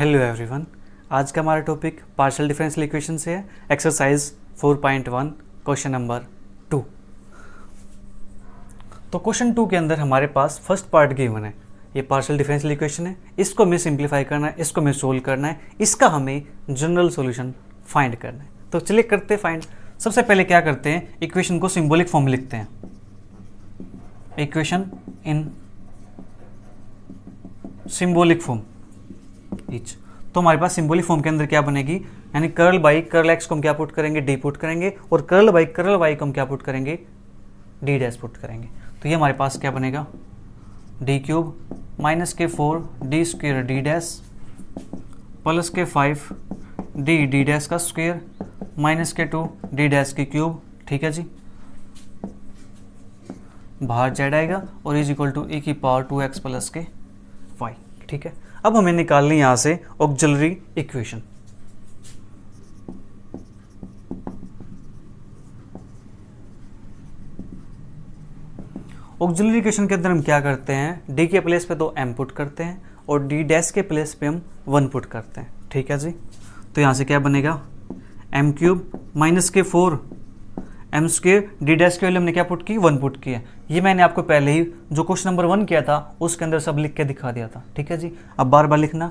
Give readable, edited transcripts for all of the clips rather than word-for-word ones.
Hello everyone. आज का हमारा टॉपिक पार्शियल डिफरेंशियल इक्वेशन से है। Exercise 4.1 question number 2। तो क्वेश्चन 2 के अंदर हमारे पास फर्स्ट पार्ट गिवन है। ये पार्शियल डिफरेंशियल इक्वेशन है, इसको हमें सिंप्लीफाई करना है, इसको हमें सोल्व करना है, इसका हमें जनरल सॉल्यूशन फाइंड करना है। तो चलिए करते हैं फाइंड। सबसे पहले क्या करते हैं, इक्वेशन को सिंबॉलिक फॉर्म में लिखते हैं। Equation in symbolic form etch. तो हमारे पास सिंबॉलिक फॉर्म के अंदर क्या बनेगी, यानी कर्ल बाई कर्ल एक्स को हम क्या पुट करेंगे, डी पुट करेंगे, और कर्ल बाई कर्ल वाई को हम क्या पुट करेंगे, डी डैश पुट करेंगे। तो ये हमारे पास क्या बनेगा, डी क्यूब माइनस के 4 D square D dash plus के 5 डी डैश का स्क्वेयर माइनस के 2 डी डैश की क्यूब। ठीक है जी, बाहर जेड आएगा और इज इक्वल टू ए की पावर 2x प्लस के वाई। ठीक है, अब हमें निकालनी यहां से ऑक्सिलरी इक्वेशन। ऑक्सिलरी इक्वेशन के अंदर हम क्या करते हैं, डी के प्लेस पे तो m पुट करते हैं और डी डैश के प्लेस पे हम 1 पुट करते हैं। ठीक है जी, तो यहां से क्या बनेगा, m क्यूब माइनस के 4 एम स्क्वेयर डी डैश के वैल्यू हमने क्या पुट की, 1 पुट की है। ये मैंने आपको पहले ही जो क्वेश्चन नंबर 1 किया था उसके अंदर सब लिख के दिखा दिया था। ठीक है जी, अब बार बार लिखना,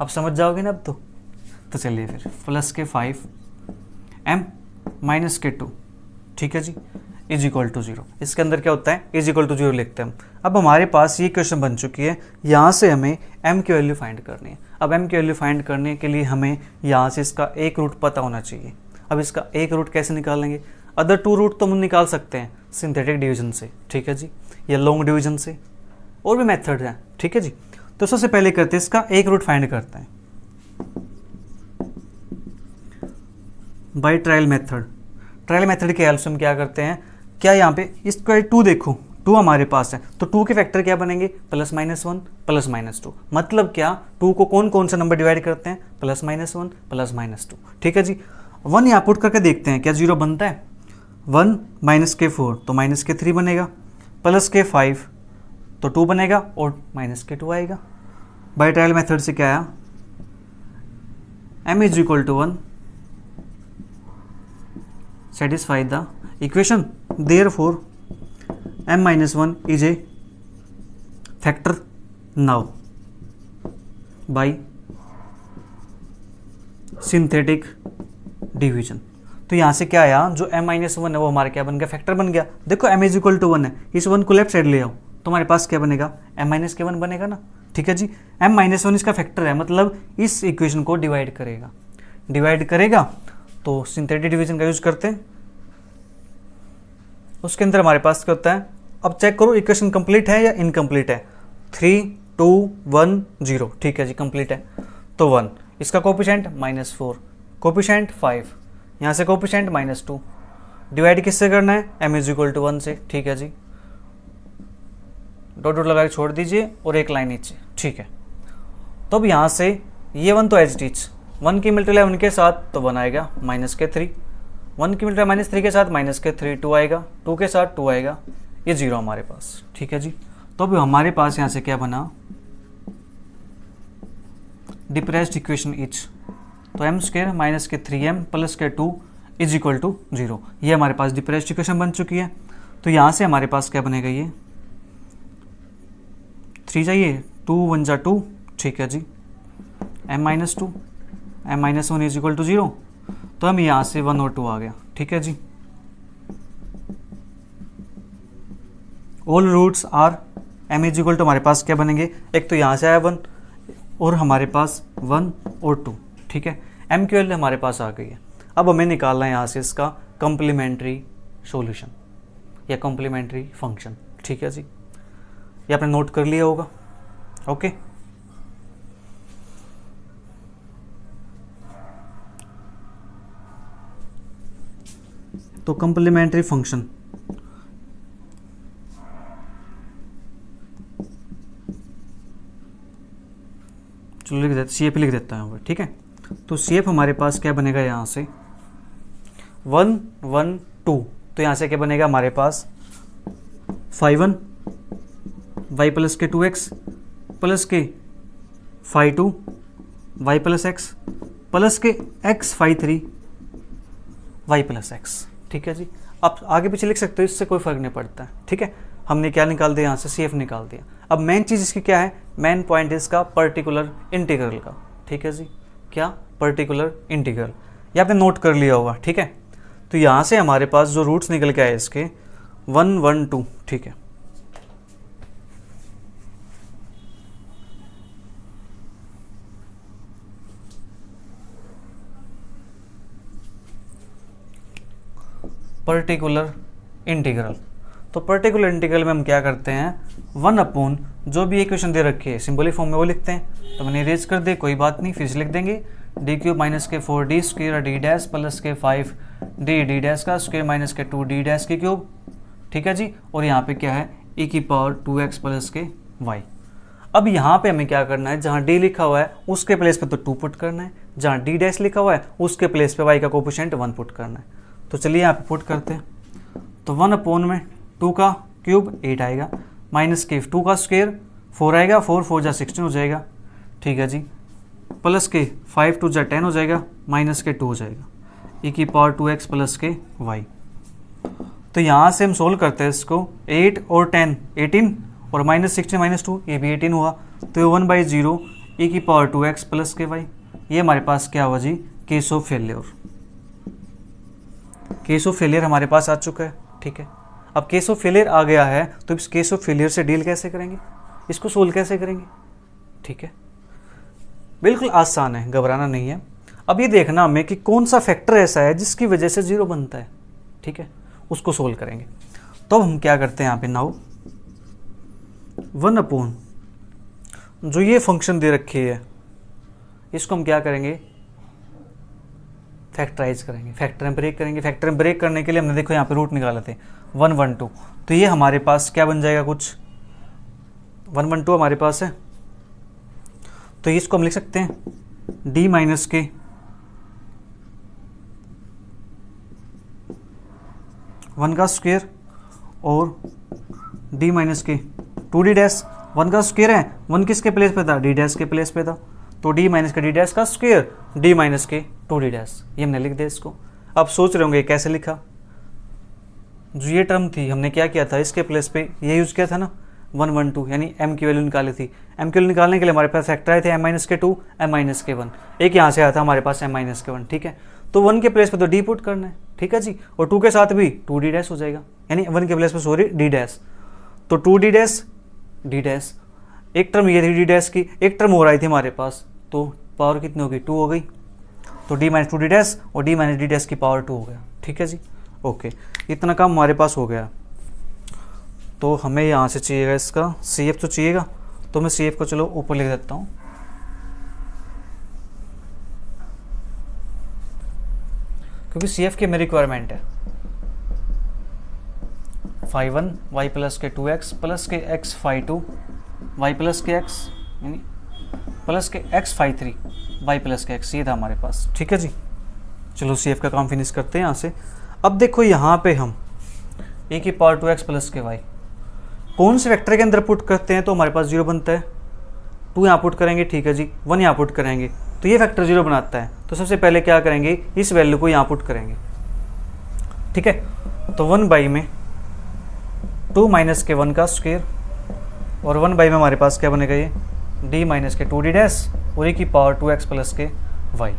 अब समझ जाओगे ना अब तो चलिए फिर प्लस के 5 एम माइनस के 2। ठीक है जी, इज इक्वल टू 0। इसके अंदर क्या होता है, इज इक्वल टू 0 लिखते हैं हम। अब हमारे पास ये क्वेश्चन बन चुकी है, यहाँ से हमें m की वैल्यू फाइंड करनी है। अब m की वैल्यू फाइंड करने के लिए हमें यहाँ से इसका एक रूट पता होना चाहिए। अब इसका एक रूट कैसे निकालेंगे, अदर 2 रूट तो हम निकाल सकते हैं सिंथेटिक डिवीजन से। ठीक है जी, या लॉन्ग डिवीजन से, और भी मेथड है। ठीक है जी, तो सबसे पहले करते हैं इसका एक रूट फाइंड करते हैं by trial method. Trial method के हेल्प से हम क्या करते हैं, क्या यहाँ पे इसका 2 देखो, 2 हमारे पास है तो 2 के फैक्टर क्या बनेंगे, +-1 +-2। मतलब क्या, 2 को कौन कौन सा नंबर डिवाइड करते हैं, +-1 +-2। ठीक है जी, 1 यहाँ पुट करके देखते हैं क्या 0 बनता है। 1 माइनस के 4 तो माइनस के 3 बनेगा, प्लस के 5 तो 2 बनेगा और माइनस के 2 आएगा। बाय ट्रायल मेथड से क्या आया, m is equal to 1 satisfy the equation, therefore m-1 is a factor now by synthetic division. तो यहाँ से क्या आया, जो m-1 है वो हमारा क्या बन गया, फैक्टर बन गया। देखो m इज इक्वल टू 1 है, इस 1 को लेफ्ट साइड ले आओ तो हमारे पास क्या बनेगा, m-1 बनेगा ना। ठीक है जी, m-1 इसका फैक्टर है, मतलब इस इक्वेशन को डिवाइड करेगा तो सिंथेटिक डिवीजन का यूज करते हैं। उसके अंदर हमारे पास क्या होता है, अब चेक करो इक्वेशन कंप्लीट है या इनकम्प्लीट है। 3 2 1 0। ठीक है जी, कंप्लीट है। तो 1, इसका कोफिशिएंट -4, कोफिशिएंट 5, यहाँ से कोफिशिएंट -2। डिवाइड किससे करना है, m इज इक्वल टू 1 से। ठीक है जी, डॉट डॉट लगा के छोड़ दीजिए और एक लाइन नीचे। ठीक है, तो अब यहाँ से ये 1 तो एज टीच, 1 की मल्टीप्लाई 1 के साथ तो 1 आएगा, माइनस के 3, 1 की मल्टीप्लाई -3 के साथ माइनस के 3, 2 आएगा, 2 के साथ 2 आएगा, ये 0 हमारे पास। ठीक है जी, तो अब हमारे पास यहाँ से क्या बना, डिप्रेस्ड इक्वेशन इच। तो m स्क्वायर माइनस के 3m प्लस के 2 इज इक्वल टू 0। ये हमारे पास डिप्रेस्ड इक्वेशन बन चुकी है। तो यहाँ से हमारे पास क्या बनेगा, ये 3 चाहिए, 2 1 जा 2। ठीक है जी, m-2 m-1 is equal to 0। तो हम यहाँ से 1 और 2 आ गया। ठीक है जी, all roots are m is equal to, हमारे पास क्या बनेंगे, एक तो यहाँ से आया 1 और हमारे पास 1 और 2। ठीक है, m की वैल्यू हमारे पास आ गई है। अब हमें निकालना है यहाँ से इसका कॉम्प्लीमेंट्री सॉल्यूशन या कॉम्प्लीमेंट्री फंक्शन। ठीक है जी, ये आपने नोट कर लिया होगा। ओके, तो कॉम्प्लीमेंट्री फंक्शन, चलो लिख देते, CF लिख देता हूँ। ठीक है, तो CF हमारे पास क्या बनेगा, यहाँ से 1 1 2, तो यहाँ से क्या बनेगा हमारे पास 5 1 y प्लस के 2x प्लस के 5 2 वाई प्लस एक्स प्लस के x phi 3 Y plus X. ठीक है जी, आप आगे पीछे लिख सकते हो, इससे कोई फर्क नहीं पड़ता है। ठीक है, हमने क्या निकाल दिया यहाँ से, सी एफ निकाल दिया। अब मेन चीज़ इसकी क्या है, मेन पॉइंट इसका पर्टिकुलर इंटीग्रल का। ठीक है जी, क्या पर्टिकुलर इंटीग्रल, ये आपने नोट कर लिया होगा। ठीक है, तो यहाँ से हमारे पास जो रूट्स निकल के आए इसके 1 1 2। ठीक है, पर्टिकुलर इंटीग्रल, तो पर्टिकुलर इंटीग्रल में हम क्या करते हैं, 1 अपॉन जो भी इक्वेशन दे रखी है सिंबलिक फॉर्म में वो लिखते हैं। तो मैंने इरेज कर दे, कोई बात नहीं, फिर से लिख देंगे डी क्यूब माइनस के 4 D square D dash plus के 5 डी डी डैश का स्क्वायर माइनस के 2 डी डैश की क्यूब। ठीक है जी, और यहाँ पे क्या है e की पावर 2x प्लस के y। अब यहाँ पे हमें क्या करना है, जहाँ d लिखा हुआ है उसके प्लेस पे तो 2 पुट करना है, जहाँ d डैश लिखा हुआ है उसके प्लेस पे y का कोफिशिएंट 1 पुट करना है। तो चलिए यहाँ पे पुट करते हैं, तो 1 अपॉन में 2 का क्यूब 8 आएगा, माइनस के 2 का स्क्वायर 4 आएगा, 4 4 जा 16 हो जाएगा। ठीक है जी, प्लस के 5 2 जा 10 हो जाएगा, माइनस के 2 हो जाएगा, e की पावर 2x प्लस के y। तो यहाँ से हम सोल्व करते हैं इसको, 8 और 10 18 और माइनस 16 माइनस 2 ये भी 18 हुआ, तो ये 1/0 e की पावर 2x प्लस के y। ये हमारे पास क्या हुआ जी, case of failure. Case of failure हमारे पास आ चुका है। ठीक है, अब केस ऑफ फेलियर आ गया है तो इस केस ऑफ फेलियर से डील कैसे करेंगे, इसको सोल्व कैसे करेंगे। ठीक है, बिल्कुल आसान है, घबराना नहीं है। अब ये देखना हमें कि कौन सा फैक्टर ऐसा है जिसकी वजह से 0 बनता है। ठीक है, उसको सोल्व करेंगे। तो हम क्या करते हैं यहाँ पे, नाउ 1 अपॉन जो ये फंक्शन दे रखी है इसको हम क्या करेंगे, फैक्टराइज करेंगे, फैक्टर में ब्रेक करेंगे। फैक्टर में ब्रेक करने के लिए हमने देखो यहाँ पे रूट निकाले थे 1 1 2, तो ये हमारे पास क्या बन जाएगा, कुछ 1 1 2 हमारे पास है। तो इसको हम लिख सकते हैं d माइनस के 1 का स्क्वायर और d माइनस के 2d डैश। 1 का स्क्वायर है, 1 किसके प्लेस पे था, d डैश के प्लेस पे था, तो d माइनस के d डैश का स्क्वायर d माइनस के 2d डैश, ये हमने लिख दिया इसको। अब सोच रहे होंगे कैसे लिखा, जो ये टर्म थी हमने क्या किया था, इसके प्लेस पे ये यूज़ किया था ना 1 1 2, यानी m की वैल्यू निकाली थी। m की वैल्यू निकालने के लिए हमारे पास फैक्टर आए थे m माइनस के 2 m माइनस के 1, एक यहाँ से आया था हमारे पास m माइनस के 1। ठीक है, तो 1 के प्लेस पे तो d पुट करना है। ठीक है जी, और 2 के साथ भी 2d डैश हो जाएगा, यानी 1 के प्लेस पे सॉरी d डैश, तो 2d डैश d डैश, एक टर्म ये थी d डैश की, एक टर्म हो रही थी हमारे पास, तो पावर कितनी होगी, 2 हो गई, तो d माइनस 2d डैश और d माइनस d डैश की पावर 2 हो गया। ठीक है जी, ओके, इतना काम हमारे पास हो गया। तो हमें यहाँ से चाहिएगा इसका CF तो चाहिएगा, तो मैं CF को चलो ऊपर लिख देता हूँ, क्योंकि CF की मेरी रिक्वायरमेंट है फाई 1 y प्लस के 2x प्लस के x फाई 2 y प्लस के x यानी प्लस के x फाई 3 y प्लस के x, ये था हमारे पास। ठीक है जी, चलो CF का काम फिनिश करते हैं यहाँ से। अब देखो यहाँ पे हम e की पावर 2x प्लस के y कौन से वेक्टर के अंदर पुट करते हैं तो हमारे पास 0 बनता है, 2 यहाँ पुट करेंगे, ठीक है जी, 1 यहाँ पुट करेंगे तो ये फैक्टर 0 बनाता है। तो सबसे पहले क्या करेंगे, इस वैल्यू को यहाँ पुट करेंगे। ठीक है, तो 1 बाई में 2 माइनस के 1 का स्क्वायर और 1 बाई में हमारे पास क्या बनेगा, ये d माइनस के 2d डैश और e की पावर 2x प्लस के y।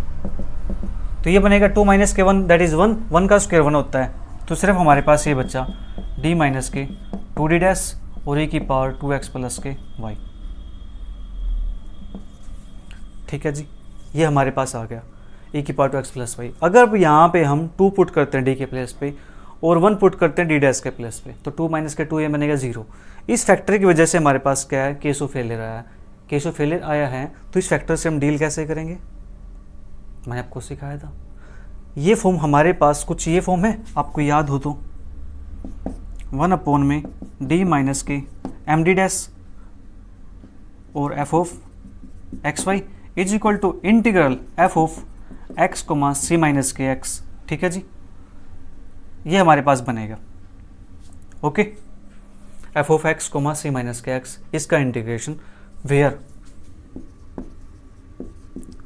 तो ये बनेगा 2 माइनस के 1 दैट इज़ 1, 1 का स्क्वायर 1 होता है, तो सिर्फ हमारे पास ये बच्चा d माइनस के 2d डैश और e की पावर 2x प्लस के y। ठीक है जी, ये हमारे पास आ गया e की पावर 2x प्लस y। अगर यहाँ पे हम 2 पुट करते हैं d के प्लेस पे और 1 पुट करते हैं d डैश के प्लेस पे, तो 2 माइनस के 2 ये बनेगा 0। इस फैक्टर की वजह से हमारे पास क्या है, केस ऑफ फेलियर आया है। केस ऑफ फेलियर आया है तो इस फैक्टर से हम डील कैसे करेंगे, मैंने आपको सिखाया था। ये फॉर्म हमारे पास कुछ ये फॉर्म है, आपको याद हो तो 1 अपॉन में d माइनस के एम डी डैश और f of x Y is equal to integral f of x comma c minus के एक्स। ठीक है जी, ये हमारे पास बनेगा। Okay, f of x comma c minus के एक्स, इसका integration where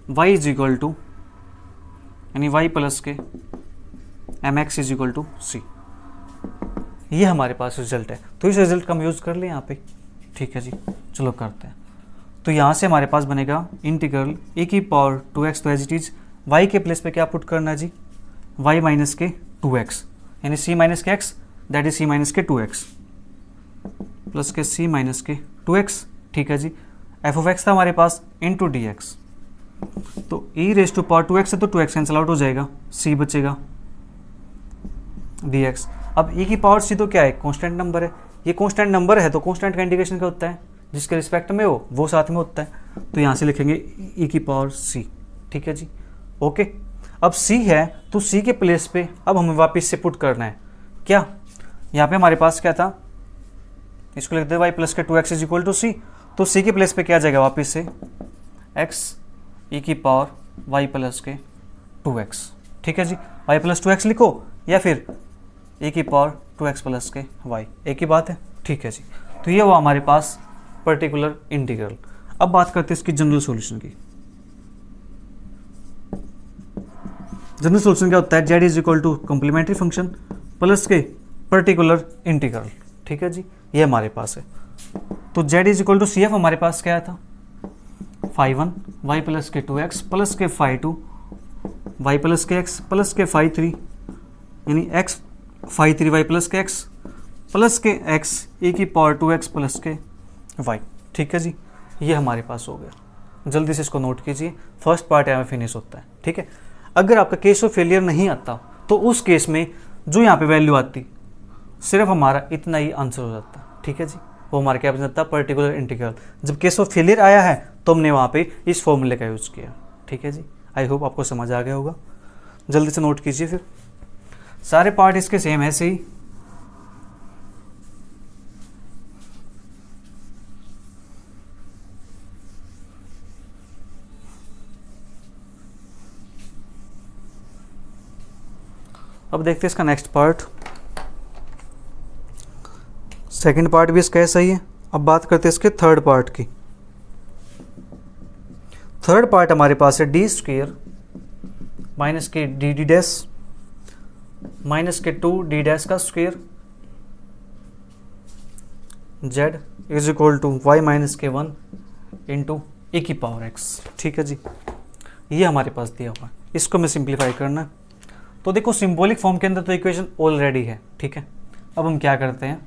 y is equal to यानी वाई प्लस के m x is equal to c. ये हमारे पास रिजल्ट है, तो इस रिजल्ट का हम यूज़ कर लें यहाँ पे। ठीक है जी, चलो करते हैं। तो यहाँ से हमारे पास बनेगा इंटीग्रल ए की पावर 2x, तो एज इट इज वाई के प्लेस पे क्या पुट करना है जी, y माइनस के 2x यानी c माइनस के x, that is c minus के 2x प्लस के c माइनस के 2x। ठीक है जी, f ऑफ x था हमारे पास इंटू डी एक्स, तो e raise to power 2x है तो 2x कैंसिल आउट हो जाएगा, c बचेगा dx। अब e की पावर c तो क्या है, कांस्टेंट नंबर है, ये कांस्टेंट नंबर है तो कांस्टेंट का इंडिकेशन क्या होता है, जिसके रिस्पेक्ट में हो वो साथ में होता है, तो यहाँ से लिखेंगे e की पावर c। ठीक है जी, ओके। अब c है तो c के प्लेस पे अब हमें वापस से पुट करना है क्या, यहाँ पे हमारे पास क्या था, इसको लिखते हैं y प्लस के 2x इज इक्वल टू सी, तो c के प्लेस पे क्या आ जाएगा वापस से x e की पावर y प्लस के 2x। ठीक है जी, y प्लस 2x लिखो या फिर e की पावर 2x प्लस के y, एक ही बात है। ठीक है जी, तो ये वो हमारे पास पर्टिकुलर इंटीग्रल। अब बात करते हैं इसकी जनरल सॉल्यूशन की। जनरल सॉल्यूशन क्या होता है, z is equal to complementary function plus के पर्टिकुलर इंटीग्रल। ठीक है जी, ये हमारे पास है। तो z is equal to C F हमारे पास क्या था, फाई 1 y प्लस के 2x प्लस के फाई 2 y प्लस के x प्लस के फाई 3 यानी x फाई 3 y प्लस के x प्लस के x e की पावर 2x प्लस के y। ठीक है जी, ये हमारे पास हो गया। जल्दी से इसको नोट कीजिए, फर्स्ट पार्ट यहाँ पे फिनिश होता है। ठीक है, अगर आपका केस ऑफ फेलियर नहीं आता तो उस केस में जो यहाँ पे वैल्यू आती सिर्फ हमारा इतना ही आंसर हो जाता। ठीक है जी, वो हमारा क्या बन जाता, पर्टिकुलर इंटीग्रल। जब केस ऑफ फेलियर आया है तो हमने वहाँ पे इस फॉर्मूले का यूज़ किया। ठीक है जी, आई होप आपको समझ आ गया होगा। जल्दी से नोट कीजिए, फिर सारे पार्ट इसके सेम ऐसे ही। अब देखते हैं इसका नेक्स्ट पार्ट। सेकंड पार्ट भी इसका ऐसा ही है। अब बात करते हैं इसके थर्ड पार्ट की। थर्ड पार्ट हमारे पास है डी स्क्वेयर माइनस के डी डी डैश माइनस के 2 डी डैश का square z is equal to Y minus के 1 इंटू ए की पावर x। ठीक है जी, ये हमारे पास दिया हुआ है, इसको हमें सिंप्लीफाई करना है। तो देखो सिंबॉलिक फॉर्म के अंदर तो इक्वेशन ऑलरेडी है। ठीक है, अब हम क्या करते हैं,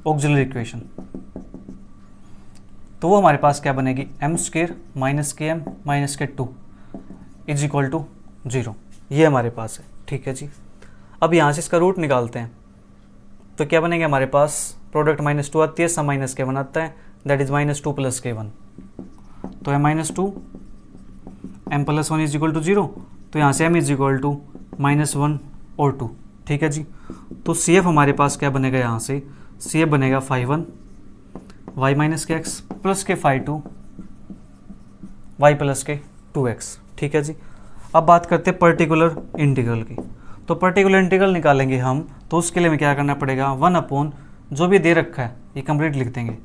ऑक्सिलरी इक्वेशन। तो वो हमारे पास क्या बनेगी, एम स्क्वेयर माइनस के एम माइनस के 2 इज इक्वल टू 0, ये हमारे पास है। ठीक है जी, अब यहाँ से इसका रूट निकालते हैं तो क्या बनेगा हमारे पास, प्रोडक्ट -2 आती है, सम माइनस के 1 आता है, दैट इज -2 प्लस के 1, तो है -2 m plus 1 is equal to 0, तो यहाँ से m इज इक्वल टू -1 और 2। ठीक है जी, तो सी एफ हमारे पास क्या बनेगा, यहाँ से सी एफ बनेगा फाई 1 y माइनस के x प्लस के फाई 2 y प्लस के 2x। ठीक है जी, अब बात करते हैं पर्टिकुलर इंटीग्रल की। तो पर्टिकुलर इंटीग्रल निकालेंगे हम, तो उसके लिए हमें क्या करना पड़ेगा, 1 अपॉन जो भी दे रखा है ये कंप्लीट लिख देंगे,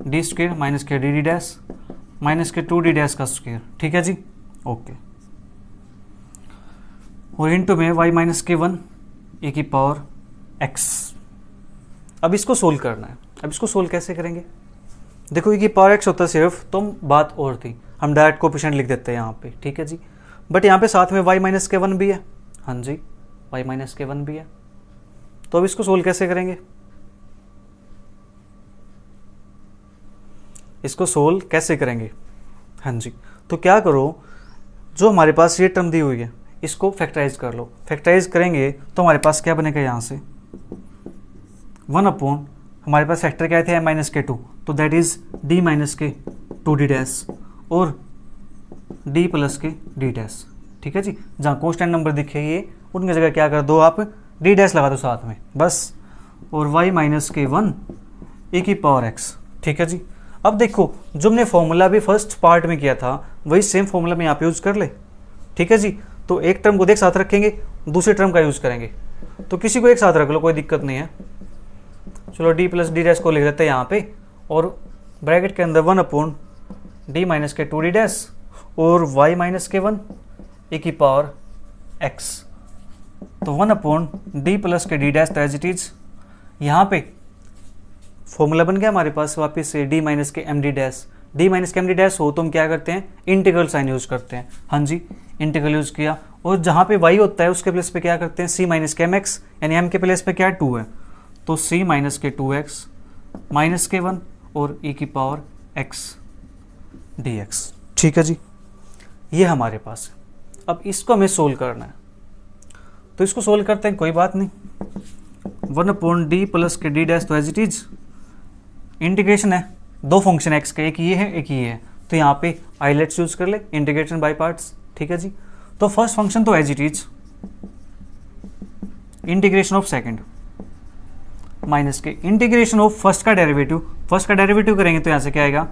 डी स्क्वेयर माइनस के डी डी डैश माइनस के 2 डी डैश का स्क्वेयर। ठीक है जी, ओके। और इंटू में y माइनस के 1 ए की पावर x। अब इसको सोल्व करना है। अब इसको सोल्व कैसे करेंगे, देखो ए की पावर x होता है सिर्फ, तो बात और थी, हम डायरेक्ट कोएफिशिएंट लिख देते हैं यहाँ पे। ठीक है जी, बट यहाँ पे साथ में y माइनस के 1 भी है। हाँ जी, y माइनस के 1 भी है, तो अब इसको सोल्व कैसे करेंगे, इसको सोल्व कैसे करेंगे। हाँ जी, तो क्या करो, जो हमारे पास ये टर्म दी हुई है इसको फैक्टराइज कर लो। फैक्टराइज करेंगे तो हमारे पास क्या बनेगा, यहाँ से 1 अपॉन हमारे पास फैक्टर क्या थे, m माइनस के 2, तो दैट इज d माइनस के 2 डी डैश और d प्लस के d डैश। ठीक है जी, जहाँ कॉन्स्टेंट नंबर दिखे ये उनकी जगह क्या कर दो आप, d डैश लगा दो साथ में बस, और y माइनस के 1 ए की पावर x। ठीक है जी, अब देखो जो हमने फॉर्मूला भी फर्स्ट पार्ट में किया था वही सेम फॉर्मूला में यहाँ पे यूज कर ले। ठीक है जी, तो एक टर्म को एक साथ रखेंगे, दूसरे टर्म का यूज करेंगे, तो किसी को एक साथ रख लो, कोई दिक्कत नहीं है। चलो d प्लस डी डैश को लिख देते हैं यहाँ पे, और ब्रैकेट के अंदर 1 अपॉन डी माइनस के 2 डी डैश और y माइनस के 1 e की पावर x, तो 1 अपॉन डी प्लस के डी डैश तो एज इट इज यहाँ पे फॉर्मूला बन गया हमारे पास वापस से डी माइनस के M D dash. D minus के एम डी डैश हो तो हम क्या करते हैं, इंटीग्रल साइन यूज करते हैं। हाँ जी, इंटीग्रल यूज किया, और जहाँ पे y होता है उसके प्लेस पे क्या करते हैं, c माइनस के एम एक्स, यानी m के प्लेस पे क्या है 2 है, तो c माइनस के 2x माइनस के 1 और e की पावर x dx। ठीक है जी, ये हमारे पास है। अब इसको हमें सोल्व करना है, तो इसको सोल्व करते हैं, कोई बात नहीं। 1 अपॉन डी प्लस के डी डैश तो एज इट इज इंटीग्रेशन है, दो फंक्शन एक्स के, एक ये है एक ये है, तो यहाँ पे आइलेट्स यूज कर ले, इंटीग्रेशन बाय पार्ट्स। ठीक है जी, तो फर्स्ट फंक्शन तो as it is integration of second minus के इंटीग्रेशन ऑफ फर्स्ट का डेरिवेटिव, फर्स्ट का डेरिवेटिव करेंगे तो यहाँ से क्या आएगा,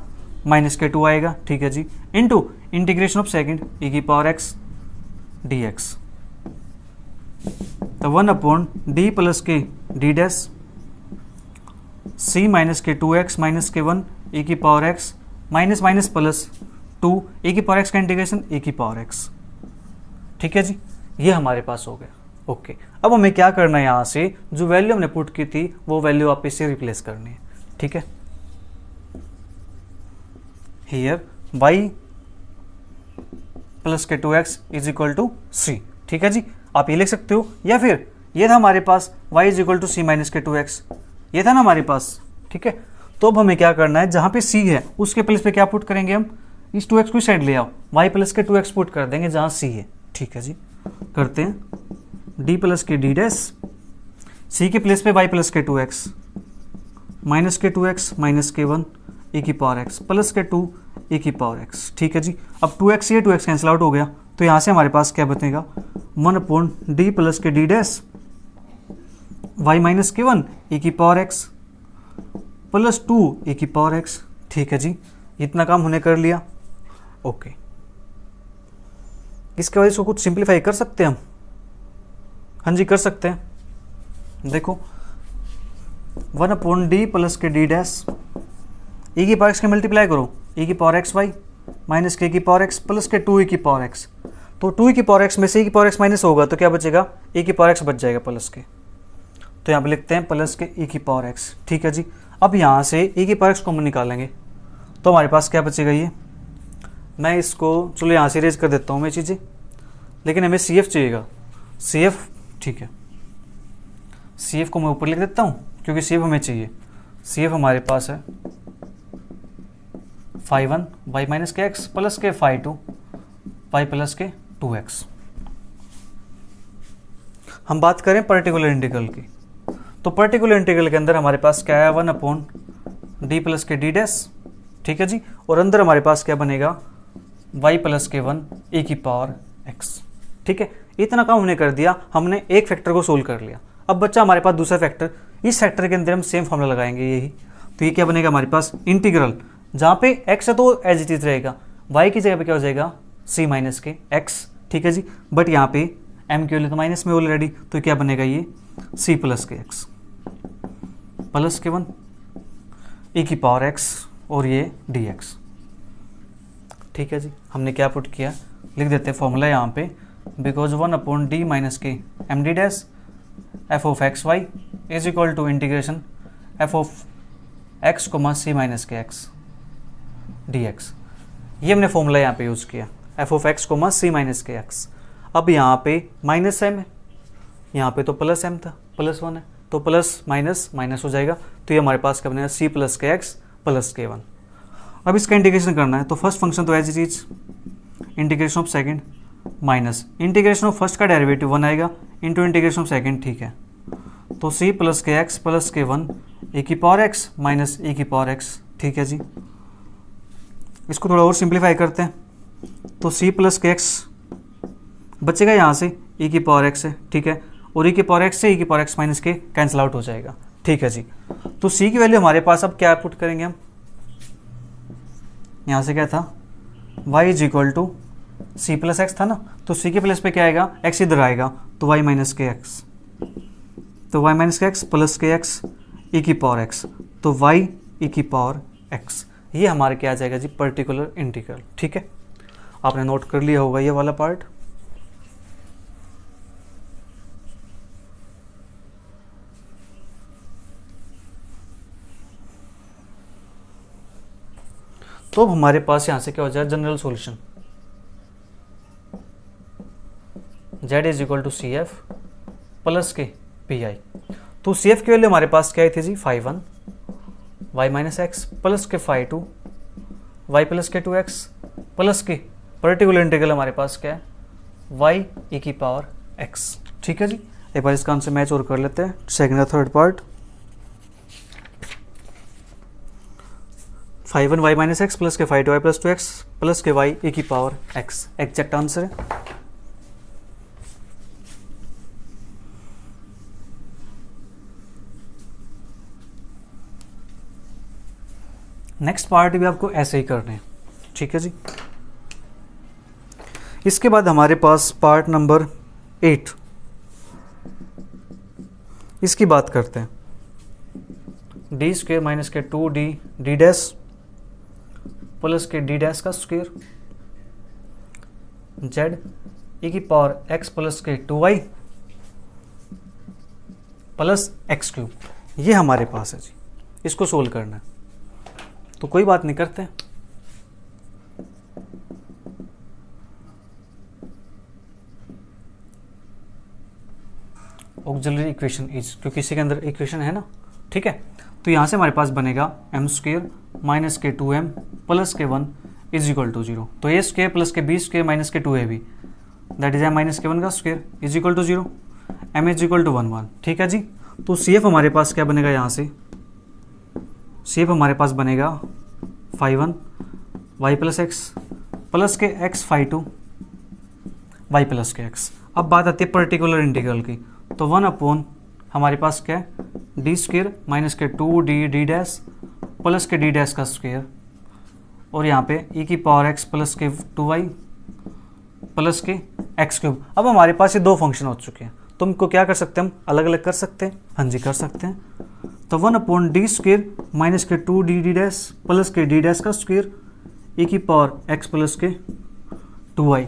माइनस के 2 आएगा। ठीक है जी, into integration of second e की पावर x dx, तो 1 अपॉन डी प्लस के डी डैश c माइनस के 2x माइनस के 1 e की power x minus minus plus 2 e की पावर x का इंटीग्रेशन e की पावर x। ठीक है जी, ये हमारे पास हो गया। ओके, अब हमें क्या करना है, यहाँ से जो वैल्यू हमने पुट की थी वो वैल्यू आप इससे रिप्लेस करनी है। ठीक है, हियर y प्लस के 2x is equal to c। ठीक है जी, आप ये लिख सकते हो, या फिर ये था हमारे पास y is equal to c minus के 2x, ये था ना हमारे पास। ठीक है, तो अब हमें क्या करना है, जहाँ पे c है उसके प्लेस पे क्या पुट करेंगे हम, इस 2x को साइड ले आओ, y प्लस के 2x पुट कर देंगे जहाँ c है। ठीक है जी, करते हैं, d प्लस के डी डैश c के प्लेस पे y प्लस के 2x माइनस के 2x माइनस के 1 e की पावर x प्लस के 2 e की पावर x। ठीक है जी, अब 2x ये 2x कैंसिल आउट हो गया, तो यहाँ से हमारे पास क्या बचेगा, 1 अपॉन डी प्लस के डी डैश y माइनस के 1 e की पावर x प्लस 2 e की पावर x। ठीक है जी, इतना काम हमने कर लिया। ओके, इसके बाद इसको कुछ सिंप्लीफाई कर सकते हैं हम। हाँ जी, कर सकते हैं। देखो 1 अपॉन डी प्लस के डी डैश e की पावर x के मल्टीप्लाई करो, e की पावर x y माइनस के की पावर x प्लस के 2 e की पावर x, तो 2 e की पावर x में से e की पावर x माइनस होगा तो क्या बचेगा, e की पावर x बच जाएगा प्लस के, तो यहाँ पे लिखते हैं प्लस के e की पावर x। ठीक है जी, अब यहाँ से e की पावर x कॉमन निकालेंगे तो हमारे पास क्या बचेगा, ये मैं इसको चलो यहाँ से इरेज कर देता हूँ मैं चीज़ें, लेकिन हमें CF चाहिएगा, CF। ठीक है, CF को मैं ऊपर लिख देता हूँ क्योंकि CF हमें चाहिए। CF हमारे पास है φ1 y माइनस के x प्लस के φ2 y प्लस के 2x। हम बात करें पर्टिकुलर इंटीग्रल की, तो पर्टिकुलर इंटीग्रल के अंदर हमारे पास क्या है, 1 अपॉन डी प्लस के डी डैश। ठीक है जी, और अंदर हमारे पास क्या बनेगा, y प्लस के 1 e की पावर x। ठीक है, इतना काम हमने कर दिया, हमने एक फैक्टर को सोल्व कर लिया। अब बच्चा हमारे पास दूसरा फैक्टर, इस फैक्टर के अंदर हम सेम फॉर्मूला लगाएंगे यही, तो ये क्या बनेगा हमारे पास, इंटीग्रल जहाँ पे x है तो एज इट इज रहेगा, y की जगह पे क्या हो जाएगा, c माइनस के x। ठीक है जी, बट यहाँ पे m की वैल्यू तो माइनस में ऑलरेडी, तो क्या बनेगा, ये c प्लस के x प्लस के 1 e की पावर x और ये dx। ठीक है जी, हमने क्या पुट किया, लिख देते हैं फॉर्मूला यहाँ पे, बिकॉज 1 अपॉन डी माइनस के M D dash F of x Y is equal to integration F of x comma C minus के एक्स डी एक्स। ये हमने फॉर्मूला यहाँ पे यूज़ किया, F of x comma C minus के x. अब यहाँ पे माइनस एम है, यहाँ पे तो प्लस एम था, प्लस 1 है, तो प्लस माइनस माइनस हो जाएगा, तो ये हमारे पास क्या बनेगा, सी प्लस के एक्स प्लस के 1। अब इसका इंटीग्रेशन करना है, तो फर्स्ट फंक्शन तो as it is integration of second minus integration of first का डेरिवेटिव 1 आएगा इंटू इंटीग्रेशन ऑफ सेकंड। ठीक है, तो सी प्लस के एक्स प्लस के 1 ए की पावर एक्स माइनस ए की पावर एक्स। ठीक है जी, इसको थोड़ा और सिंप्लीफाई करते हैं, तो सी प्लस के एक्स बचेगा यहाँ से, e की पावर एक्स है। ठीक है, और e की पावर एक्स से e की पावर एक्स माइनस के कैंसिल आउट हो जाएगा। ठीक है जी, तो c की वैल्यू हमारे पास अब क्या पुट करेंगे हम, यहाँ से क्या था, y is equal to C plus X था ना, तो c के प्लेस पे क्या आएगा, x इधर आएगा, तो y माइनस के एक्स, तो y माइनस के एक्स प्लस के एक्स e की पावर x, तो y e की पावर x। ये हमारे क्या आ जाएगा जी, पर्टिकुलर इंटीग्रल। ठीक है, आपने नोट कर लिया होगा ये वाला पार्ट। तो अब हमारे पास यहां से क्या हो जाए, general solution z is equal to C F plus के पी आई। तो सी एफ की वैल्यू हमारे पास क्या आई थी जी, phi one y minus x plus के फाई टू वाई प्लस के टू एक्स प्लस के पर्टिकुलर इंटीग्रल हमारे पास क्या है, वाई ई की पावर एक्स। ठीक है जी, एक बार इसका आंसर मैच और कर लेते हैं, सेकंड और third part. Phi one y minus x plus के phi two y plus two x plus के वाई ई की पावर एक्स एग्जैक्ट आंसर है। नेक्स्ट पार्ट भी आपको ऐसे ही करने हैं। ठीक है जी, इसके बाद हमारे पास पार्ट नंबर 8, इसकी बात करते हैं। डी स्क्वेयर माइनस के 2d डी डैश प्लस के डी डैश का स्क्वेयर जेड ई की पावर एक्स प्लस के 2y प्लस एक्स क्यूब, ये हमारे पास है जी। इसको सोल्व करना है, तो कोई बात नहीं करते। ऑक्सिलरी इक्वेशन इज, क्योंकि इसी के अंदर इक्वेशन है ना। ठीक है, तो यहां से हमारे पास बनेगा एम स्क्वेयर माइनस के 2m प्लस के 1 इज इक्वल टू 0। तो ए स्क्वेयर प्लस के बी स्क्वेयर माइनस के 2ab that is M minus के 1 का square is equal to 0, M is equal to 1 1। ठीक है जी, तो सी एफ हमारे पास क्या बनेगा, यहाँ से सी एफ हमारे पास बनेगा phi one y plus x plus के x phi two y plus के एक्स। अब बात आती है पर्टिकुलर इंटीग्रल की, तो 1 अपॉन हमारे पास क्या है, डी स्क्वेयर माइनस के 2d डी डैश प्लस के डी डैश का स्क्वेयर और यहाँ पे ई की पावर एक्स प्लस के 2y प्लस के एक्स क्यूब। अब हमारे पास ये दो फंक्शन हो चुके हैं, तो इनको क्या कर सकते हैं, हम अलग अलग कर सकते हैं। हाँ जी, कर सकते हैं। तो 1 अपॉन डी स्क्वेयर माइनस के 2d डी डैश प्लस के डी डैश का स्क्वेयर ई की पावर एक्स प्लस के 2y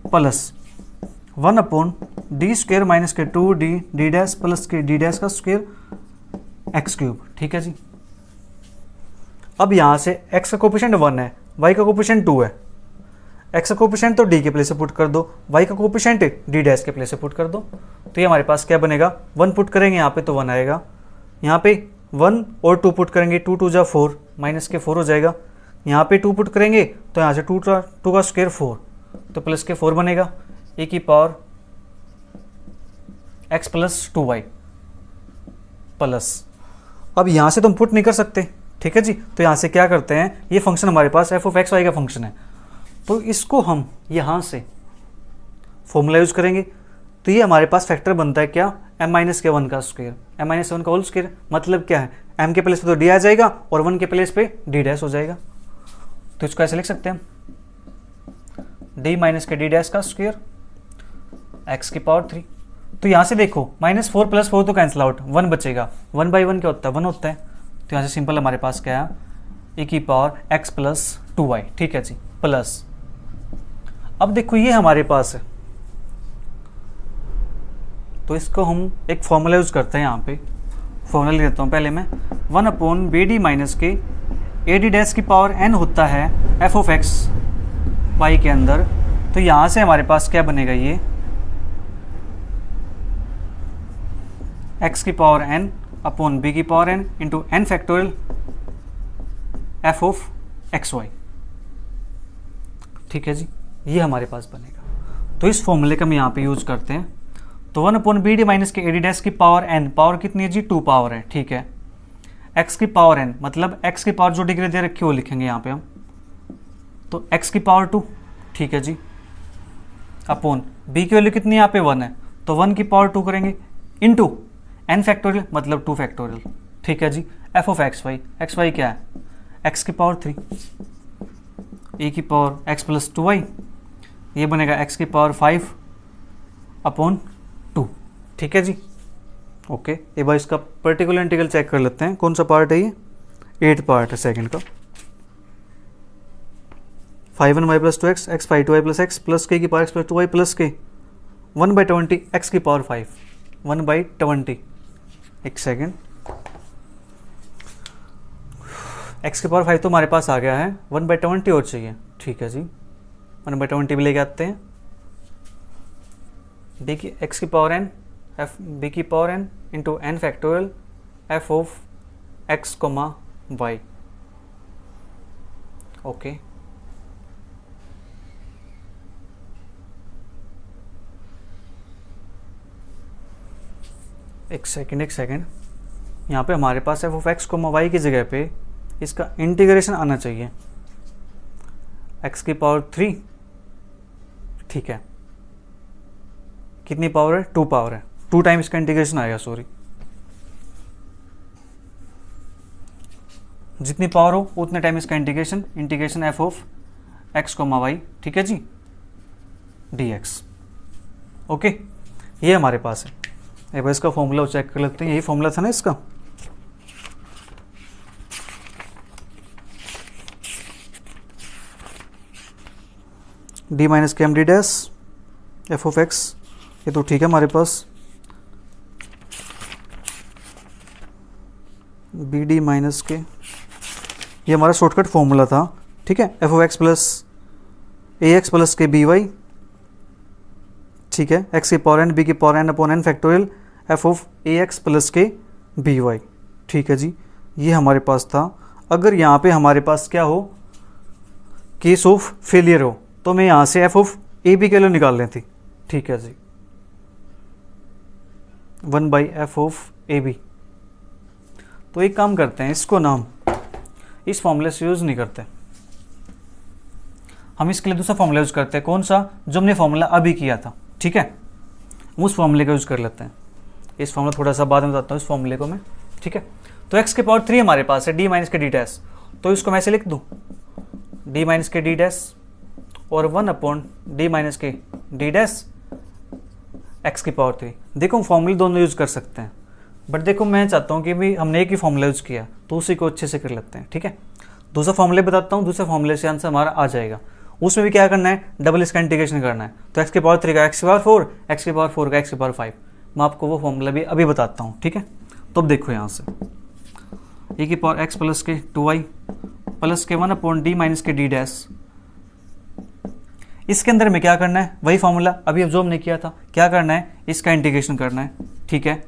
plus 1 upon D square minus के 2d डी डैश प्लस के डी डैश का स्क्वेयर एक्स क्यूब। ठीक है जी, अब यहाँ से x का कोफिशिएंट 1 है, y का कोफिशिएंट 2 है। x का कोफिशिएंट तो d के प्लेस से पुट कर दो, y का कोफिशिएंट d डैश के प्लेस से पुट कर दो। तो ये हमारे पास क्या बनेगा, 1 पुट करेंगे यहाँ पे तो 1 आएगा, यहाँ पे 1 और 2 पुट करेंगे, 2 2 जा 4 माइनस के 4 हो जाएगा। यहाँ पे 2 पुट करेंगे तो यहाँ से 2 का स्क्वायर 4 तो प्लस के 4 बनेगा, ए की power x plus 2y plus. अब यहाँ से तुम पुट नहीं कर सकते। ठीक है जी, तो यहाँ से क्या करते हैं, ये फंक्शन हमारे पास एफ ऑफ एक्स वाई का फंक्शन है, तो इसको हम यहाँ से फॉर्मूला यूज करेंगे। तो ये हमारे पास फैक्टर बनता है क्या, m माइनस के 1 का स्क्वायर, m माइनस 1 का होल स्क्वायर। मतलब क्या है, m के प्लेस पे तो d आ जाएगा और 1 के प्लेस पे d डैश हो जाएगा। तो इसको ऐसे लिख सकते हैं, d माइनस के d डैश का स्क्वायर x की पावर 3। तो यहाँ से देखो -4 + 4 तो कैंसिल आउट, 1 बचेगा, 1 बाई 1 क्या होता है, 1 होता है। तो यहाँ से सिंपल हमारे पास क्या है, e की पावर x प्लस 2y। ठीक है जी, प्लस। अब देखो ये हमारे पास है, तो इसको हम एक फॉर्मूला यूज करते हैं। यहाँ पे फॉर्मूला लिख देता हूँ पहले मैं, 1 अपॉन बी डी माइनस के ए डी डैश की पावर n होता है एफ ऑफ एक्स वाई के अंदर। तो यहाँ से हमारे पास क्या बनेगा, ये x की पावर n अपॉन b की power n into n factorial F of x Y. ठीक है जी, ये हमारे पास बनेगा। तो इस फॉर्मूले का हम यहाँ पे यूज करते हैं। तो 1 अपॉन बी डी माइनस के ए डी डैश की पावर n, पावर कितनी है जी, 2 पावर है। ठीक है, x की पावर n मतलब x की पावर जो डिग्री दे रखी है वो लिखेंगे यहाँ पे हम, तो x की पावर 2। ठीक है जी, अपॉन b की वैल्यू कितनी है यहाँ पे 1 है, तो 1 की पावर 2 करेंगे इंटू n फैक्टोरियल मतलब 2 फैक्टोरियल। ठीक है जी, एफ ऑफ एक्स वाई क्या है, x की पावर 3 e की पावर x प्लस 2y, ये बनेगा x की पावर 5 अपॉन 2। ठीक है जी, ओके। एक बार इसका पर्टिकुलर इंटीग्रल चेक कर लेते हैं, कौन सा पार्ट है ये, 8 पार्ट है सेकंड का। 5n y plus 2x, x 5 plus x plus k की power x plus 2y plus k 1/20 x की पावर 5, 1/20। एक सेकेंड, x की पावर 5 तो हमारे पास आ गया है, 1/20 और चाहिए। ठीक है जी, 1/20 भी लेके आते हैं। b की x की पावर n f b की power n into n factorial f of x, y। Okay, एक सेकेंड, यहाँ पे हमारे पास f ऑफ x, y की जगह पे इसका इंटीग्रेशन आना चाहिए, x की पावर 3। ठीक है, कितनी पावर है? 2 पावर है, 2 टाइम इसका इंटीग्रेशन आएगा, सॉरी। जितनी पावर हो उतने टाइम इसका integration f of x, y। ठीक है जी, dx। ओके, ये हमारे पास है। एक बार इसका फॉर्मूला चेक कर लेते हैं, यही फॉर्मूला था ना इसका। d माइनस के M D dash F of X, ये तो ठीक है हमारे पास। बी डी माइनस के, ये हमारा शॉर्टकट फॉर्मूला था। ठीक है, F of X plus A X plus के बी वाई। ठीक है, एक्स की पावर एन, बी की power N upon N factorial F of A X plus के बी वाई। ठीक है जी, ये हमारे पास था। अगर यहाँ पे हमारे पास क्या हो, केस ऑफ फेलियर हो, तो मैं यहाँ से एफ ऑफ ए बी के लिए निकाल लेती। ठीक है जी, 1/f ऑफ ए बी। तो एक काम करते हैं, इसको नाम इस फॉर्मूले से यूज़ नहीं करते, हम इसके लिए दूसरा फॉर्मूला यूज़ करते हैं। कौन सा? जो हमने फॉर्मूला अभी किया था। ठीक है, उस फॉर्मूले का यूज़ कर लेते हैं। इस फॉर्मूला थोड़ा सा बाद में बताता हूँ, इस फॉर्मूले को मैं। ठीक है, तो x की पावर 3 हमारे पास है, d माइनस के डी डैश, तो इसको मैं ऐसे लिख दूँ, d माइनस के डी डैश और 1 अपॉन d माइनस के डी डैश x की पावर 3। देखो फॉर्मूले दोनों यूज़ कर सकते हैं, बट देखो मैं चाहता हूँ कि भी हमने एक ही फॉर्मूला यूज़ किया, तो उसी को अच्छे से कर लेते हैं। ठीक है, दूसरा फॉर्मूले बताता हूँ, दूसरे फॉर्मूले से आंसर हमारा आ जाएगा। उसमें भी क्या करना है? डबल इसका इंटीग्रेशन करना है। तो x की पावर 3 का x की पावर 4, x की पावर 4 का x की पावर 5। मैं आपको वो फॉर्मूला भी अभी बताता हूँ। ठीक है, तो अब देखो यहाँ से ए की पावर x प्लस के 2y प्लस के 1 अपॉन डी माइनस के डी डैश। इसके अंदर में क्या करना है? वही फॉर्मूला अभी अब जो हमने किया था। क्या करना है? इसका इंटीग्रेशन करना है। ठीक है,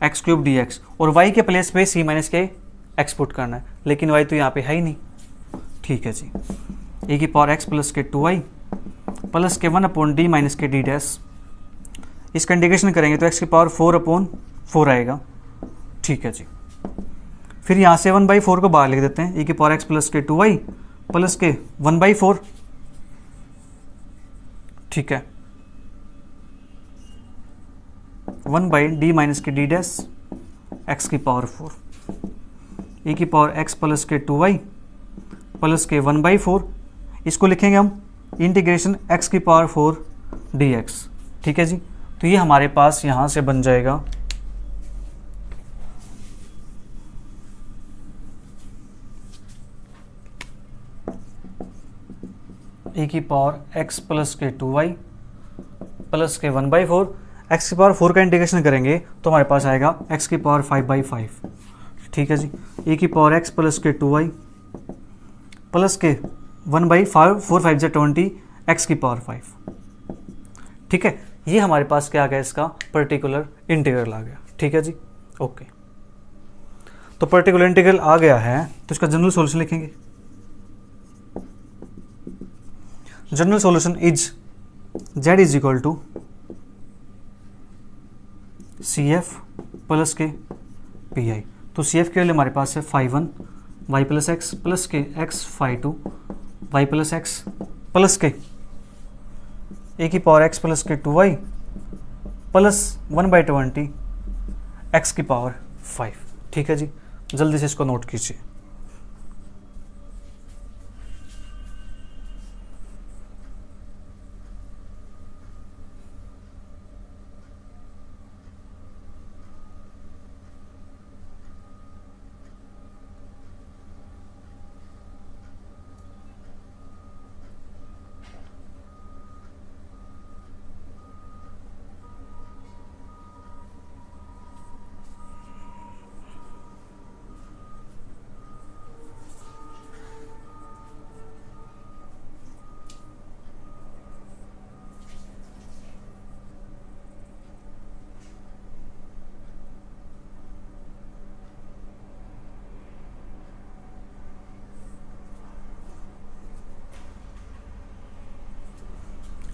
एक्स क्यूब डी एक्स, और y के प्लेस पे c माइनस के x पुट करना है, लेकिन y तो यहाँ पे है ही नहीं। ठीक है जी, ए की पावर x प्लस के 2y प्लस के 1 अपॉन डी माइनस के डी डैश। इसका इंटीग्रेशन करेंगे तो x की पावर 4 अपॉन 4 आएगा। ठीक है जी, फिर यहाँ से 1/4 को बाहर लिख देते हैं। ए की पावर x प्लस के 2y प्लस के 1/4। ठीक है, 1/d माइनस के डी डैश एक्स की पावर 4। ए की पावर x प्लस के 2y प्लस के 1/4, इसको लिखेंगे हम इंटीग्रेशन x की पावर 4 dx। ठीक है जी, तो ये हमारे पास यहाँ से बन जाएगा ए की पावर x प्लस के 2y प्लस के 1/4। x की पावर 4 का इंटीग्रेशन करेंगे तो हमारे पास आएगा x की पावर 5/5। ठीक है जी, ए की पावर x प्लस के 2y प्लस के 1/5, 4 5 से 20, x की पावर 5। ठीक है, ये हमारे पास क्या आ गया? इसका पर्टिकुलर इंटीग्रल आ गया। ठीक है जी, ओके। तो पर्टिकुलर इंटीग्रल आ गया है, तो इसका जनरल सॉल्यूशन लिखेंगे। General solution is z is equal to C F plus के पी आई। तो सी एफ के लिए हमारे पास है 5(1) y प्लस एक्स प्लस के x 5(2) y plus x plus के ए की पावर x प्लस के 2y प्लस 1/20 x की पावर 5। ठीक है जी, जल्दी से इसको नोट कीजिए।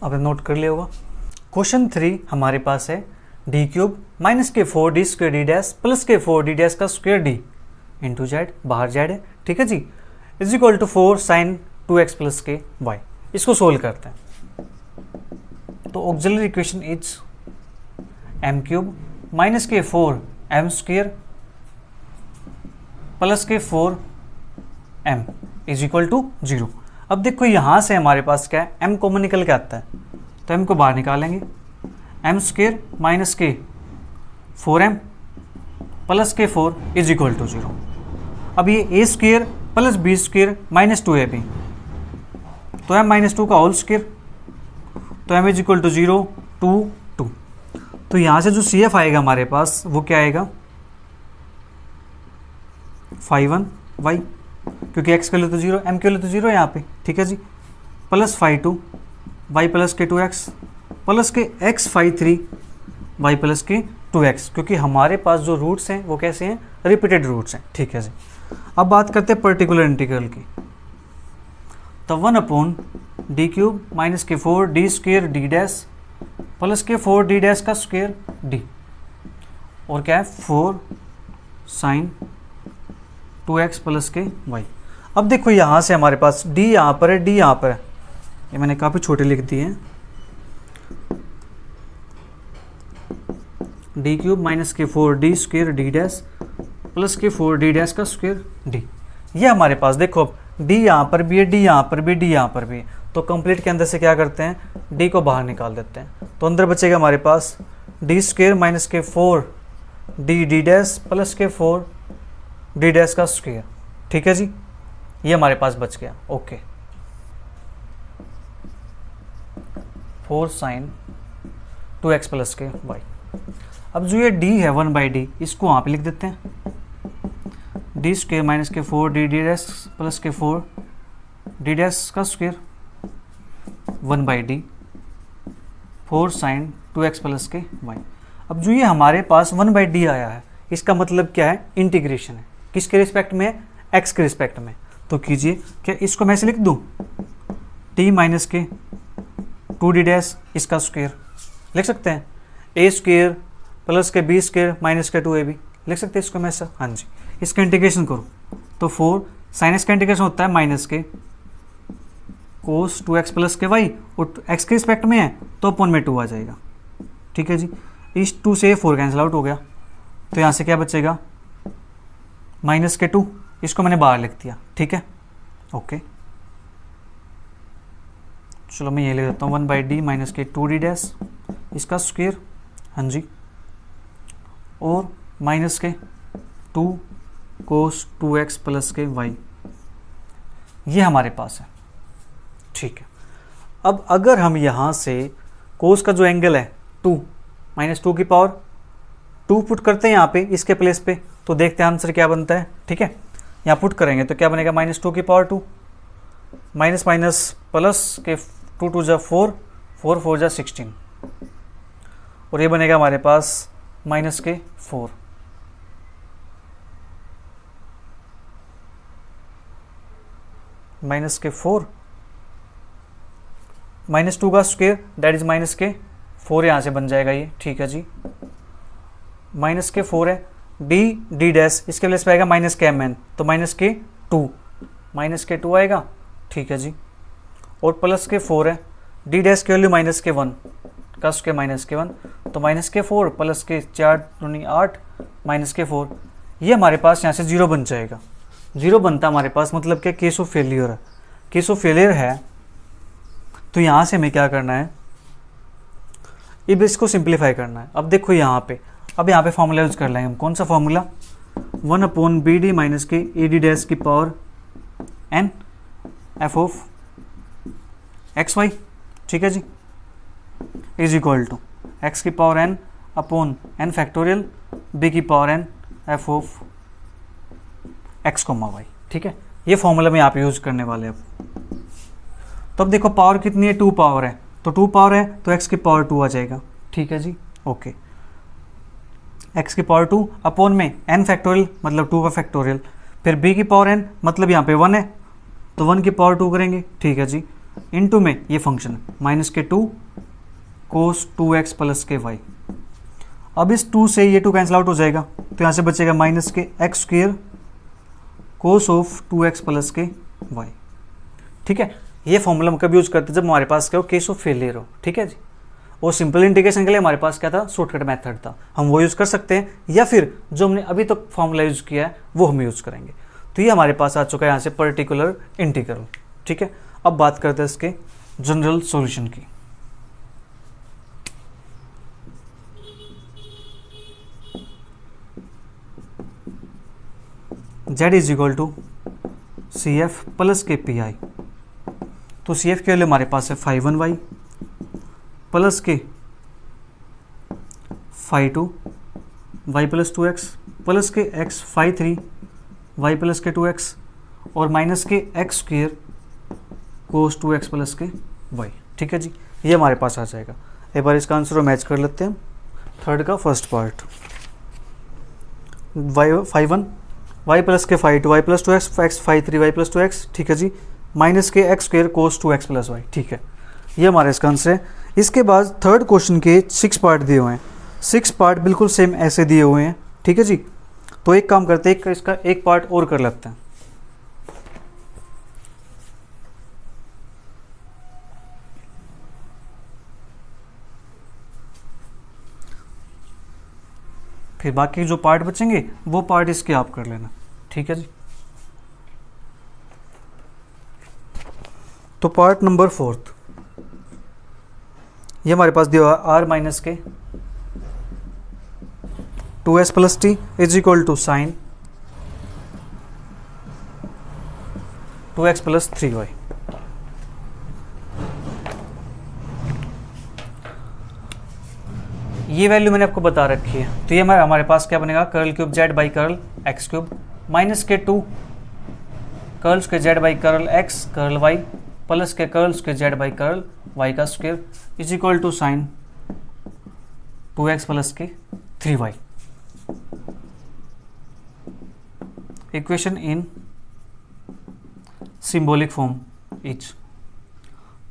आपने नोट कर लिया होगा। क्वेश्चन 3 हमारे पास है डी क्यूब माइनस के 4 D square D dash plus के 4 डी डैश का स्क्वेयर डी इंटू जेड, बाहर जेड है, ठीक है जी, is equal to 4 sine 2x plus के वाई। इसको सोल्व करते हैं। तो auxiliary equation is m cube minus के 4 एम स्क्वेयर प्लस के 4 एम इज इक्वल टू 0। अब देखो यहाँ से हमारे पास क्या है, m कॉमन निकल के आता है, तो m को बाहर निकालेंगे, एम स्क्वेयर माइनस के 4m प्लस के 4 इज इक्वल टू 0। अब ये a square plus b square minus 2ab, तो m माइनस 2 का होल स्क्वेयर, तो m इज इक्वल टू 0 2 2। तो यहाँ से जो CF आएगा हमारे पास वो क्या आएगा, 5 1y, क्योंकि x के लिए तो 0, m के लिए तो 0 है यहाँ पे, ठीक है जी, प्लस 5 2 y प्लस के 2x प्लस के x 5 3 y प्लस के 2x, क्योंकि हमारे पास जो रूट्स हैं वो कैसे हैं, रिपीटेड रूट्स हैं, ठीक है जी। अब बात करते हैं पर्टिकुलर इंटीग्रल की। तो 1 अपॉन डी क्यूब माइनस के 4 D square D dash plus के 4 डी डैश का स्क्वेयर डी, और क्या है 4 साइन 2x प्लस के y। अब देखो यहाँ से हमारे पास d यहाँ पर है, d यहाँ पर है, ये मैंने काफ़ी छोटे लिख दिए हैं, डी क्यूब माइनस के 4 D square D dash plus के 4 डी डैश का स्क्वेयर डी। ये हमारे पास देखो अब d यहाँ पर भी है, d यहाँ पर भी, d यहाँ पर भी है, तो कंप्लीट के अंदर से क्या करते हैं, d को बाहर निकाल देते हैं, तो अंदर बचेगा हमारे पास डी स्क्वेयर माइनस के 4 डी डी डैश प्लस के 4 डी डैश का स्क्वेयर, ठीक है जी, ये हमारे पास बच गया। ओके, 4 साइन 2x प्लस के y। अब जो ये d है 1/d, इसको वहाँ पे लिख देते हैं, डी स्क्वेयर माइनस के 4 डी डी डैश प्लस के 4 डी डैश का square 1/d 4 sine 2x plus के y। अब जो ये हमारे पास 1/d आया है, इसका मतलब क्या है, इंटीग्रेशन है, किसके रिस्पेक्ट में, x के रिस्पेक्ट में। तो कीजिए, क्या इसको मैं ऐसे लिख दूँ, t माइनस के 2d डैश इसका स्क्वेयर लिख सकते हैं, a स्क्वेयर प्लस के b स्क्वेयर माइनस के 2ab लिख सकते हैं इसको मैं ऐसा। हाँ जी, इसका इंटीग्रेशन करो तो 4 साइन x का इंटीग्रेशन होता है माइनस के कोस 2x प्लस के y, और x के रिस्पेक्ट में है तो अपॉन में 2 आ जाएगा, ठीक है जी। इस 2 से 4 कैंसिल आउट हो गया, तो यहाँ से क्या बचेगा, माइनस के 2, इसको मैंने बाहर लिख दिया, ठीक है। ओके, चलो मैं ये ले लेता हूँ 1/d माइनस के 2d डैश इसका स्क्वेयर, हाँ जी, और माइनस के 2 कोस 2x प्लस के y, ये हमारे पास है, ठीक है। अब अगर हम यहाँ से कोस का जो एंगल है 2 माइनस 2 की पावर 2 पुट करते हैं यहाँ पे इसके प्लेस पे, तो देखते हैं आंसर क्या बनता है, ठीक है। यहाँ पुट करेंगे तो क्या बनेगा, माइनस 2 की पावर 2 माइनस माइनस प्लस के 2 2 जा 4 4 4 जा 16, और ये बनेगा हमारे पास माइनस के 4 माइनस के 4 माइनस 2 का स्क्वेयर दैट इज माइनस के 4, यहाँ से बन जाएगा ये, ठीक है जी। माइनस के 4 है, डी डी डैश इसके प्लेस पे आएगा माइनस के mn, तो माइनस के 2 आएगा, ठीक है जी, और प्लस के 4 है, डी डैश की वैल्यू माइनस के 1 का स्क्वायर माइनस के 1, तो माइनस के 4 प्लस के 4 दूनी 8 माइनस के 4, ये हमारे पास यहाँ से 0 बन जाएगा। 0 बनता हमारे पास, मतलब क्या, केस ऑफ फेलियर है, केस ऑफ फेलियर है। तो यहाँ से हमें क्या करना है, अब इसको सिंप्लीफाई करना है। अब देखो यहाँ पे, अब यहाँ पे फॉर्मूला यूज कर लेंगे हम, कौन सा formula, 1 upon b D minus के ए डी डैश की power n f of x Y, ठीक है जी, इज इक्वल टू एक्स की power N upon N factorial b की power n f of x comma y, ठीक है। ये फॉर्मूला में यहाँ पे यूज करने वाले अब। तो अब देखो पावर कितनी है, 2 पावर है, तो 2 पावर है तो x की पावर 2 आ जाएगा, ठीक है जी। ओके, x की पावर 2 अपॉन में n फैक्टोरियल मतलब 2 का फैक्टोरियल, फिर b की पावर n मतलब यहाँ पे 1 है तो 1 की पावर 2 करेंगे, ठीक है जी, इनटू में ये फंक्शन माइनस के 2 कोस 2x प्लस के y। अब इस 2 से ये 2 कैंसिल आउट हो जाएगा, तो यहाँ से बचेगा माइनस के x square cos of 2x plus के y। ठीक है, ये फॉर्मूला हम कब यूज़ करते हैं जब हमारे पास क्या हो, केस ऑफ फेलियर हो। ठीक है जी, और सिंपल इंटीग्रेशन के लिए हमारे पास क्या था, शॉर्टकट मेथड था, हम वो यूज़ कर सकते हैं, या फिर जो हमने अभी तक फॉर्मूला यूज़ किया है वो हम यूज़ करेंगे। तो ये हमारे पास आ चुका है यहाँ से पर्टिकुलर इंटीग्रल। ठीक है, अब बात करते हैं इसके जनरल सॉल्यूशन की। z is equal to C F plus के पी आई। तो सी एफ के लिए हमारे पास है 5(1)y प्लस के 5(2)y प्लस 2x प्लस के x 5(3)y प्लस के 2x और माइनस के एक्स स्क्वेयर कोस 2x प्लस के y। ठीक है जी, ये हमारे पास आ जाएगा। एक बार इसका आंसर मैच कर लेते हैं। थर्ड का फर्स्ट पार्ट y प्लस के 5(2)y plus 2x x 5(3)y plus 2x। ठीक है जी, माइनस के एक्स स्क्वेयर कोस 2x प्लस y। ठीक है, ये हमारा इसका आंसर है। इसके बाद थर्ड क्वेश्चन के 6 पार्ट दिए हुए हैं, 6 पार्ट बिल्कुल सेम ऐसे दिए हुए हैं। ठीक है जी, तो एक काम करते हैं, इसका एक पार्ट और कर लेते हैं। फिर बाकी जो पार्ट बचेंगे वो पार्ट इसके आप कर लेना। ठीक है जी, तो पार्ट नंबर 4 ये हमारे पास दिया हुआ आर माइनस के 2s plus T is equal to sine 2x plus 3y। ये वैल्यू मैंने आपको बता रखी है, तो ये हमारे पास क्या बनेगा, curl cube z by curl x cube minus के 2 कर्ल्स के z by curl x curl y plus के कर्ल्स के z बाई कर्ल y का square is equal to sine 2x plus के 3y। Equation in symbolic form is,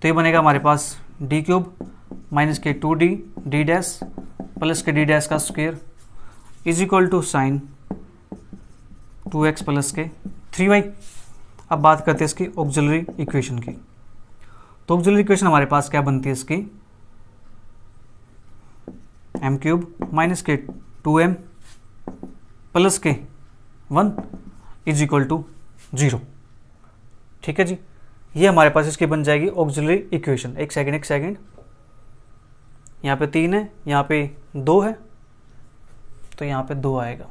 तो ये बनेगा हमारे पास d क्यूब माइनस के 2d d डैश प्लस के d डैश का square is equal to sine 2x plus के 3y। अब बात करते हैं इसकी ऑक्सिलरी इक्वेशन की। तो ऑक्सिलरी इक्वेशन हमारे पास क्या बनती है इसकी, m क्यूब माइनस के 2m प्लस के 1 इज इक्वल टू 0। ठीक है जी, ये हमारे पास इसकी बन जाएगी ऑक्सिलरी इक्वेशन। एक सेकंड, यहाँ पे 3 है, यहाँ पे 2 है, तो यहाँ पे 2 आएगा।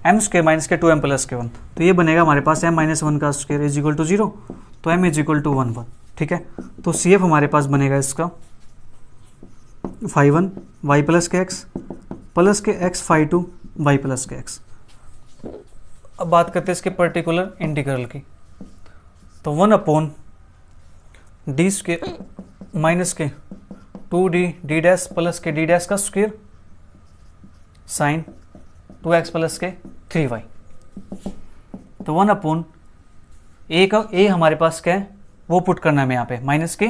m स्क्वायर माइनस के 2m प्लस के 1, तो ये बनेगा हमारे पास m माइनस 1 का स्क्वायर इज इक्वल टू 0, तो m इज इक्वल टू 1 1। ठीक है, तो सी एफ हमारे पास बनेगा इसका 5(1)y प्लस के x प्लस के x 5(2)y प्लस के x। अब बात करते हैं इसके पर्टिकुलर इंटीग्रल की, तो 1 डी स्क्वायर माइनस के 2d d डैश प्लस के d डैश का स्क्वायर साइन 2x प्लस के 3y। तो 1 a हमारे पास क्या है वो पुट करना है यहाँ पे, माइनस के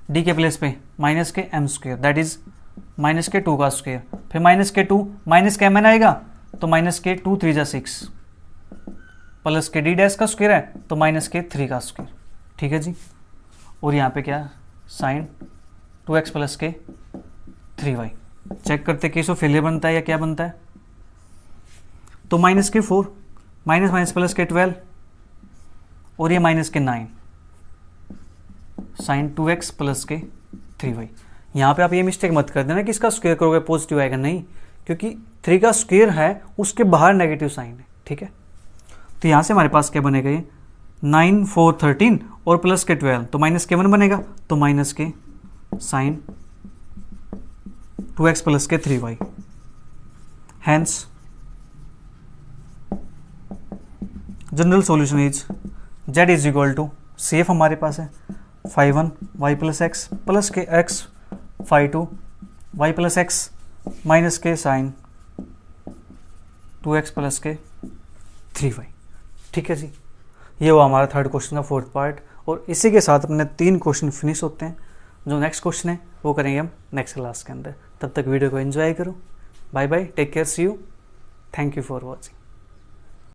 d के प्लेस पे माइनस के m square that is minus के 2 का स्क्वायर, फिर माइनस के 2 माइनस के mn आएगा तो माइनस के 2 3 जा 6 प्लस के d डैश का स्क्वायर है तो माइनस के 3 का स्क्वायर। ठीक है जी, और यहाँ पे क्या साइन 2x प्लस के 3y। चेक करते केस ऑफ फेलियर बनता है या क्या बनता है, तो माइनस के 4 माइनस माइनस प्लस के 12 और ये माइनस के 9 साइन 2x प्लस के 3y। यहाँ पे आप ये मिस्टेक मत कर देना कि इसका स्क्वायर करोगे पॉजिटिव आएगा, नहीं, क्योंकि 3 का स्क्वायर है उसके बाहर नेगेटिव साइन है। ठीक है, तो यहाँ से हमारे पास क्या बनेगा, ये 9 4 13 और प्लस के 12, तो माइनस के 1 बनेगा, तो माइनस के साइन 2x प्लस के 3y। Hence general solution is z is equal to C F हमारे पास है 5(1)y प्लस एक्स प्लस के x 5(2)y plus X minus के साइन 2x प्लस के 3y। ठीक है जी, ये हुआ हमारा थर्ड क्वेश्चन का फोर्थ पार्ट। और इसी के साथ अपने 3 क्वेश्चन फिनिश होते हैं। जो नेक्स्ट क्वेश्चन है वो करेंगे हम नेक्स्ट क्लास के अंदर। तब तक वीडियो को एंजॉय करो। Bye bye, take care, see you, thank you for watching.